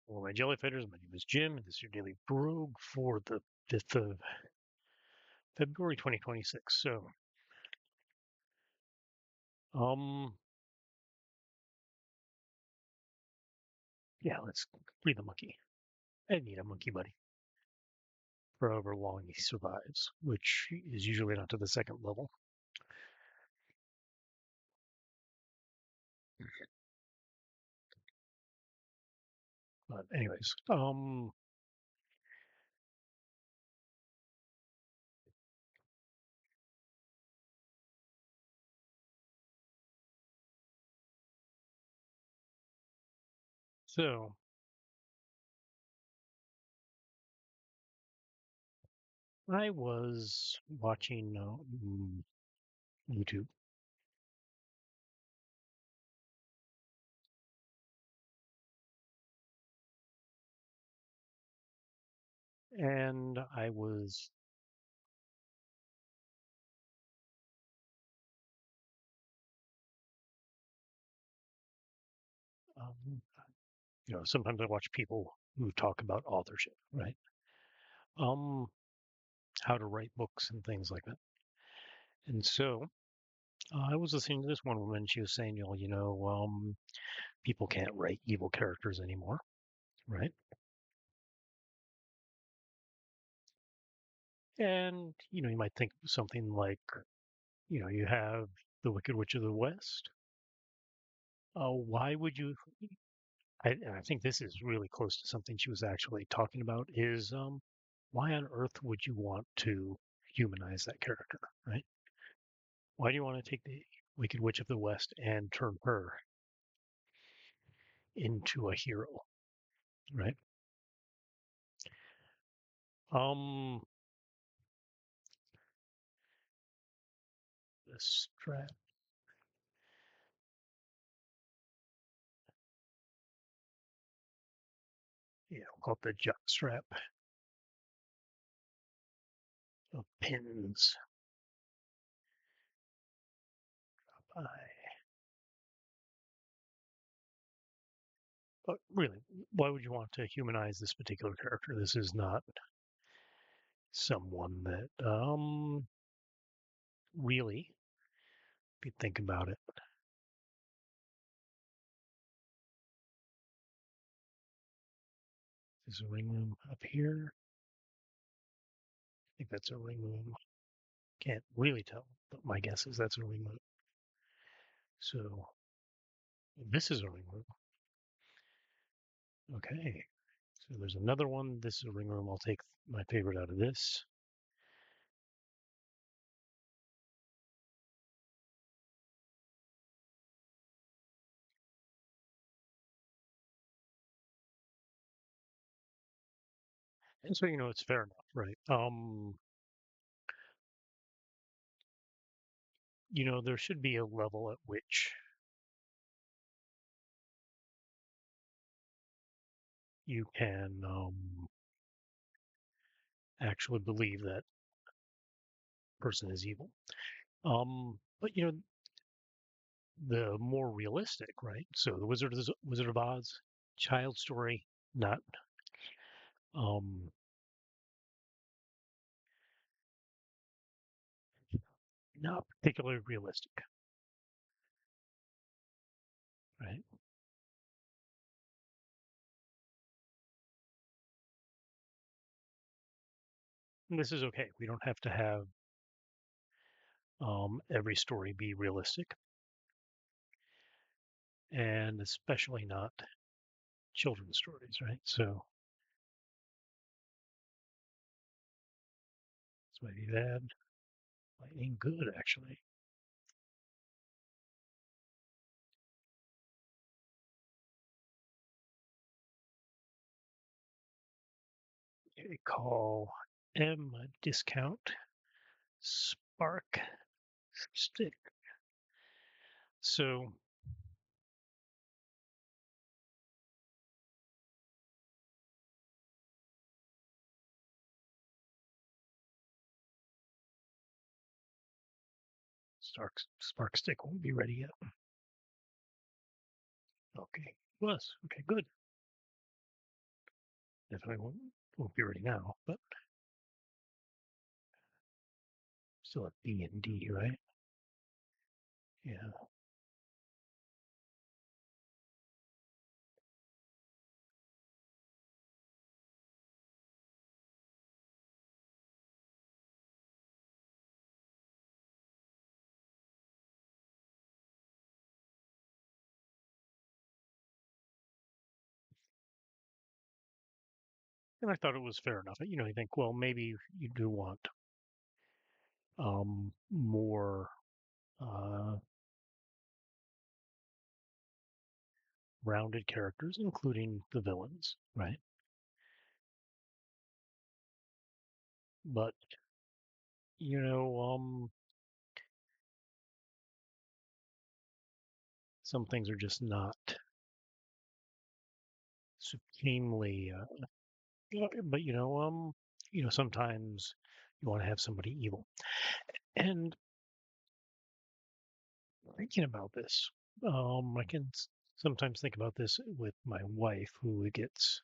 Well, my jellyfighters, my name is Jim, and this is your daily brogue for the 5th of February 2026. Um, yeah, let's free the monkey. I need a monkey buddy for however long he survives, which is usually not to the second level. But anyways, so I was watching YouTube, and I was um, sometimes I watch people who talk about authorship, right? Um, how to write books and things like that. And so I was listening to this one woman. She was saying, people can't write evil characters anymore, right? And you might think something like, you have the Wicked Witch of the West. Why would you? And I think this is really close to something she was actually talking about. Is why on earth would you want to humanize that character, right? Why do you want to take the Wicked Witch of the West and turn her into a hero, right? Um, the strap, call it the jock strap of pins. I, but really, why would you want to humanize this particular character? This is not someone that, really, if you think about it, there's a ring room up here. I think that's a ring room. Can't really tell, but my guess is that's a ring room. So this is a ring room. Okay. So there's another one. This is a ring room. I'll take my favorite out of this. And so, it's fair enough, right? There should be a level at which you can actually believe that person is evil. But the more realistic, right? So the Wizard of Oz, child story, not um, not particularly realistic, right? And this is okay. We don't have to have every story be realistic, and especially not children's stories, right? So this might be bad, might be good actually. Okay, call M discount spark stick. So spark stick won't be ready yet. Okay, was okay, good. Definitely won't be ready now, but still at B and D, right? Yeah. And I thought it was fair enough. You think, well, maybe you do want more uh, rounded characters, including the villains, right? But you know, some things are just not supremely. But sometimes you want to have somebody evil. And thinking about this, I can sometimes think about this with my wife, who gets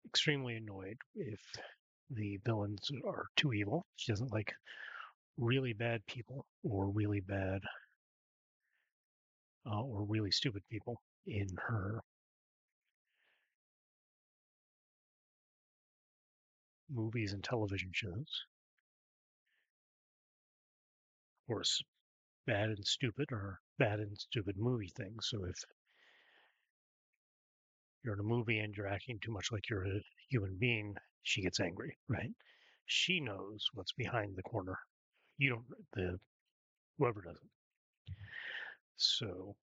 extremely annoyed if the villains are too evil. She doesn't like really bad people or really bad or really stupid people in her movies and television shows. Of course, bad and stupid are bad and stupid movie things. So if you're in a movie and you're acting too much like you're a human being, she gets angry, right? She knows what's behind the corner. You don't, the whoever doesn't. So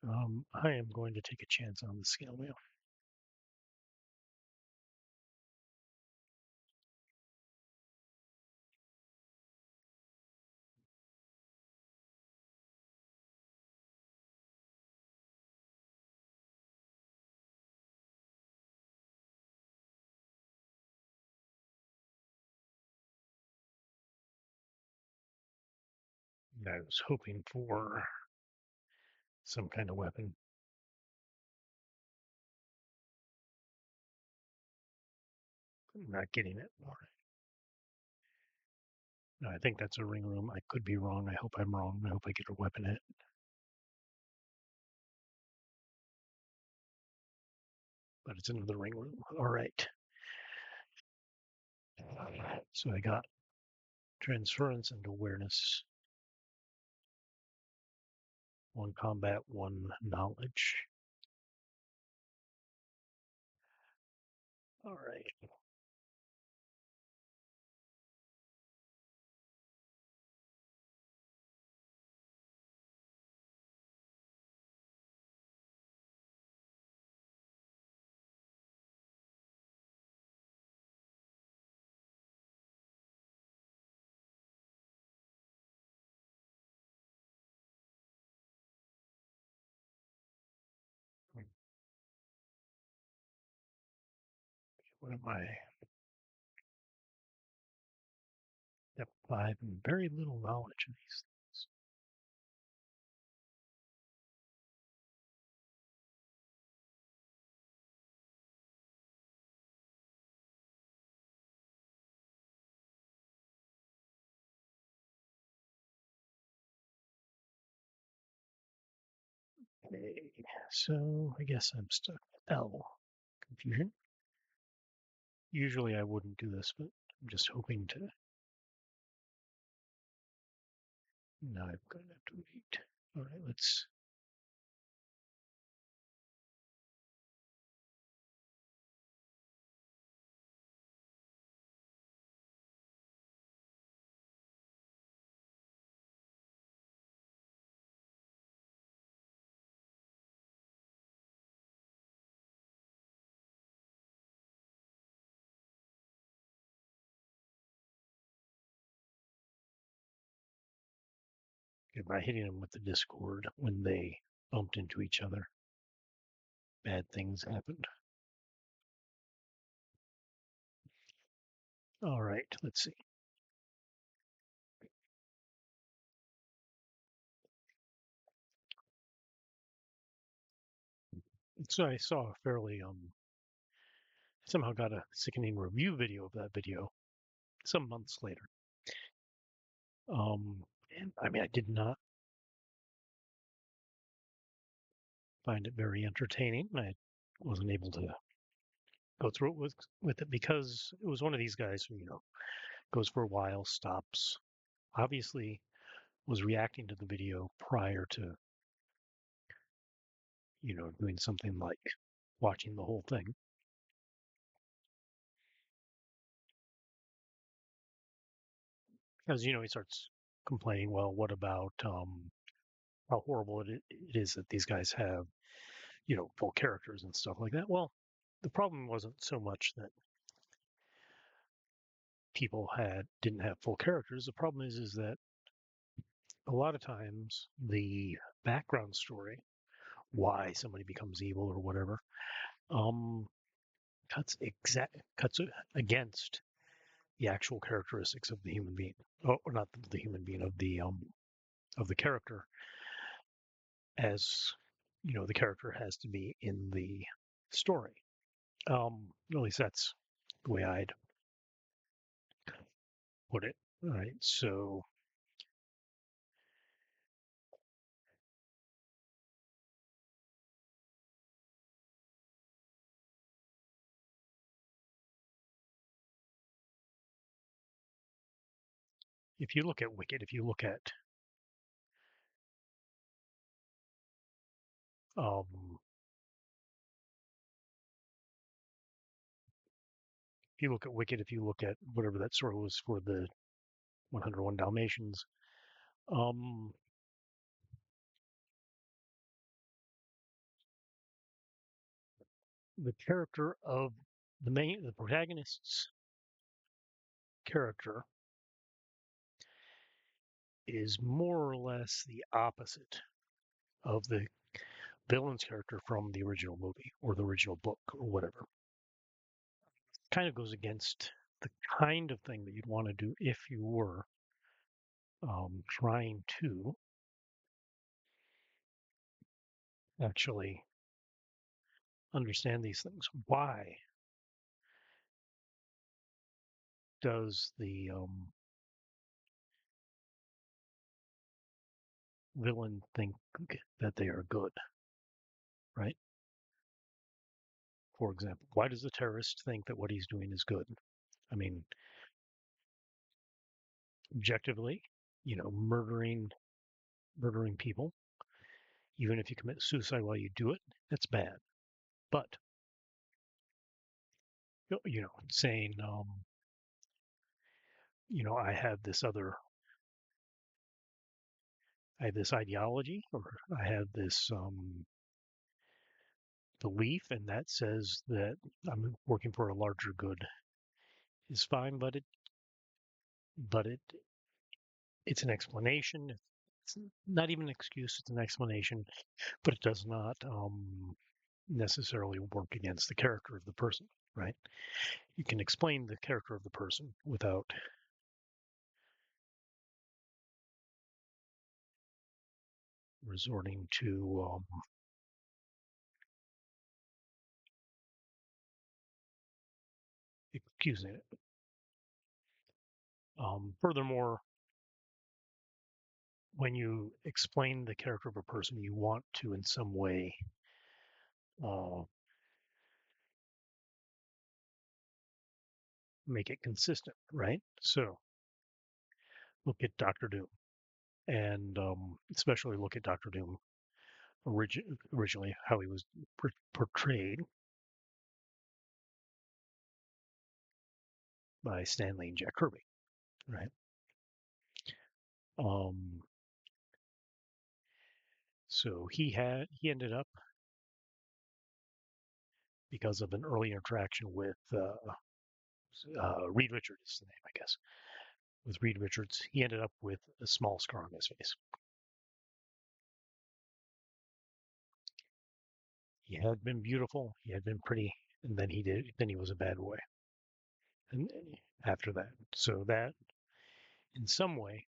I am going to take a chance on the scale wheel. I was hoping for some kind of weapon. I'm not getting it. All right. No, I think that's a ring room. I could be wrong. I hope I'm wrong. I hope I get a weapon hit. But it's another ring room. All right. So I got transference and awareness. One combat, one knowledge. All right. What am I? Step 5 and very little knowledge of these things. Okay. So I guess I'm stuck with L. Confusion. Usually I wouldn't do this, but I'm just hoping to. Now I've got to wait. All right, let's. By hitting them with the Discord when they bumped into each other, bad things happened. All right, let's see. So I saw a fairly somehow got a sickening review video of that video some months later. And I mean, I did not find it very entertaining. I wasn't able to go through it with it because it was one of these guys who, goes for a while, stops, obviously was reacting to the video prior to, doing something like watching the whole thing. Because, he starts complaining, well, what about how horrible it is that these guys have, full characters and stuff like that. Well, the problem wasn't so much that people didn't have full characters. The problem is that a lot of times the background story, why somebody becomes evil or whatever, um, cuts against the actual characteristics of the human being. Oh, or not the human being, of the character, as the character has to be in the story. At least that's the way I'd put it. All right, so if you look at Wicked, um, if you look at whatever that story was for the 101 Dalmatians, um, the character of the protagonist's character is more or less the opposite of the villain's character from the original movie or the original book or whatever. Kind of goes against the kind of thing that you'd want to do if you were trying to actually understand these things. Why does the villain think that they are good, right? For example, why does the terrorist think that what he's doing is good? I mean, objectively, murdering people, even if you commit suicide while you do it, that's bad. But saying, I have this ideology, or I have this belief, and that says that I'm working for a larger good is fine, but it's an explanation. It's not even an excuse; it's an explanation, but it does not necessarily work against the character of the person, right? You can explain the character of the person without resorting to excusing it. Furthermore, when you explain the character of a person, you want to, in some way, uh, make it consistent, right? So look at Doctor Doom, and especially look at Doctor Doom originally, how he was portrayed by Stanley and Jack Kirby, right? Um, so he ended up, because of an early interaction with Reed Richards, is the name, I guess. With Reed Richards, he ended up with a small scar on his face. He had been beautiful, he had been pretty, and then he was a bad boy. And after that, so that in some way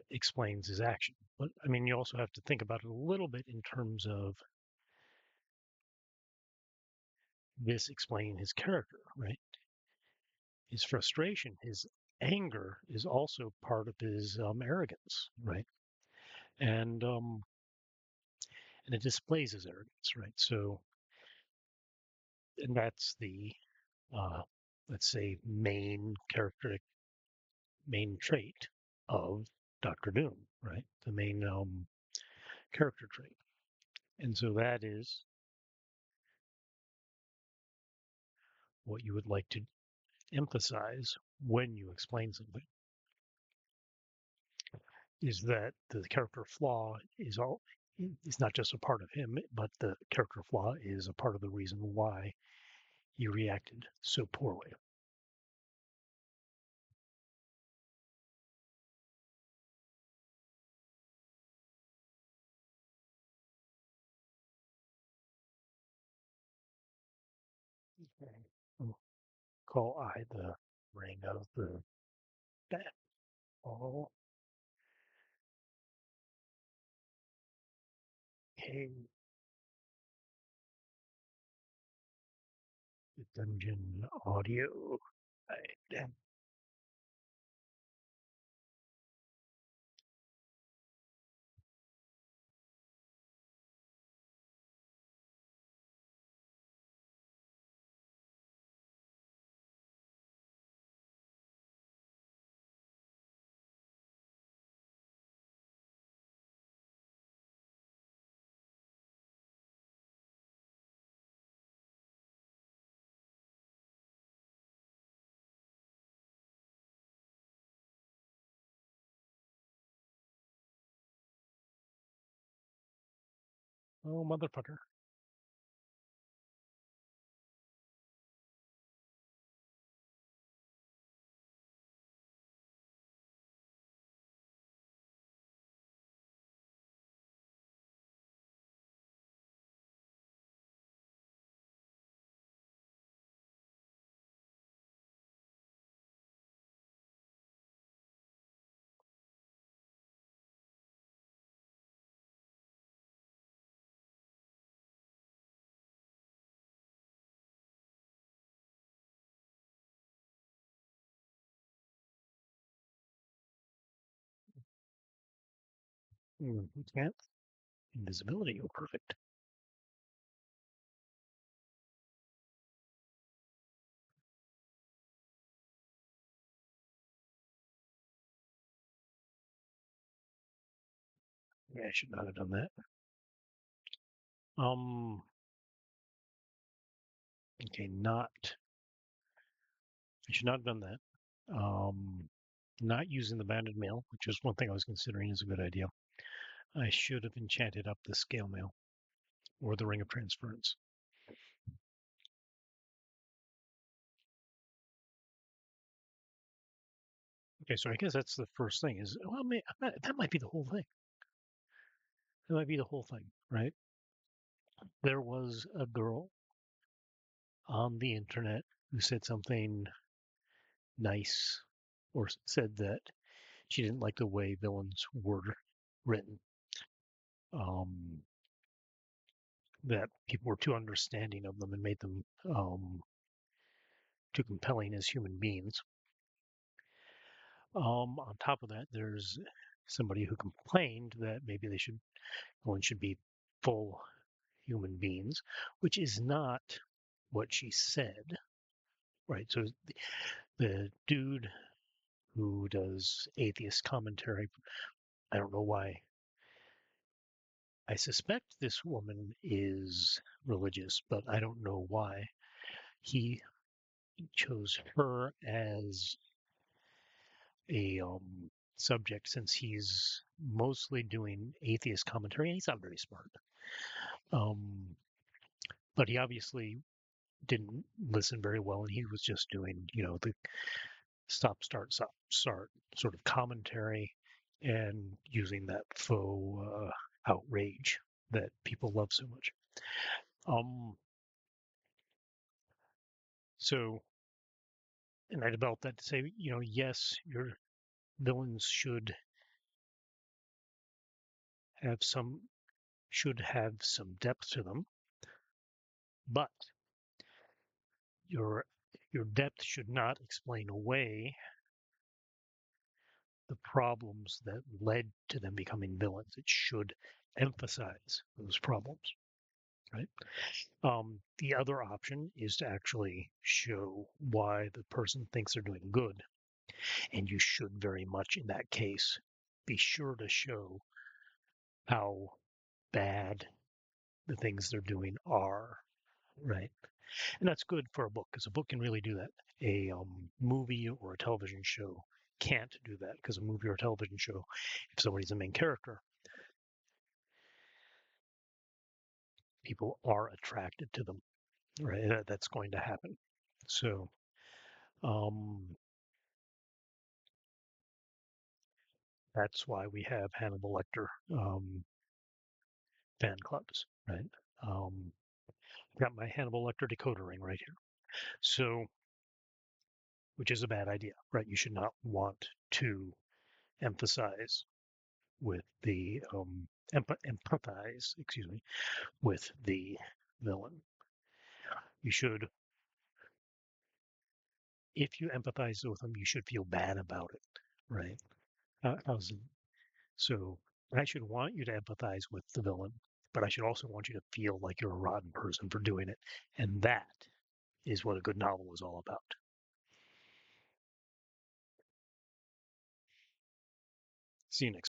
explains his action. But I mean, you also have to think about it a little bit in terms of this explaining his character, right? His frustration, his anger is also part of his arrogance, right? And um, and it displays his arrogance, right? So, and that's the uh, let's say main trait of Doctor Doom, right? The main character trait, and so that is what you would like to emphasize when you explain something. Is that the character flaw is not just a part of him, but the character flaw is a part of the reason why he reacted so poorly. Okay. I'll call I the ring of the bat. All okay. The dungeon audio. Right. Oh, motherfucker. You can't. Invisibility. Oh, perfect. Yeah, I should not have done that. Um. Okay, not. I should not have done that. Not using the banded mail, which is one thing I was considering is a good idea. I should have enchanted up the scale mail or the ring of transference. Okay, so I guess that's the first thing. Is well, that might be the whole thing. That might be the whole thing, right? There was a girl on the internet who said something nice, or said that she didn't like the way villains were written. Um, that people were too understanding of them and made them too compelling as human beings. On top of that, there's somebody who complained that maybe one should be full human beings, which is not what she said, right? So the dude who does atheist commentary, I don't know why. I suspect this woman is religious, but I don't know why he chose her as a subject since he's mostly doing atheist commentary and he's not very smart. Um, but he obviously didn't listen very well and he was just doing, the stop, start sort of commentary and using that faux outrage that people love so much. Um, so, and I developed that to say, yes, your villains should should have some depth to them, but your depth should not explain away the problems that led to them becoming villains. It should emphasize those problems, right? The other option is to actually show why the person thinks they're doing good, and you should very much in that case be sure to show how bad the things they're doing are, right? And that's good for a book because a book can really do that. A movie or a television show can't do that because a movie or a television show, if somebody's the main character, people are attracted to them, right? That's going to happen. So, um, that's why we have Hannibal Lecter fan clubs, right? Um, I've got my Hannibal Lecter decoder ring right here. So, which is a bad idea, right? You should not want to emphasize with the empathize, excuse me, with the villain. You should, if you empathize with them, you should feel bad about it, right? How's it? So I should want you to empathize with the villain, but I should also want you to feel like you're a rotten person for doing it, and that is what a good novel is all about. See you next.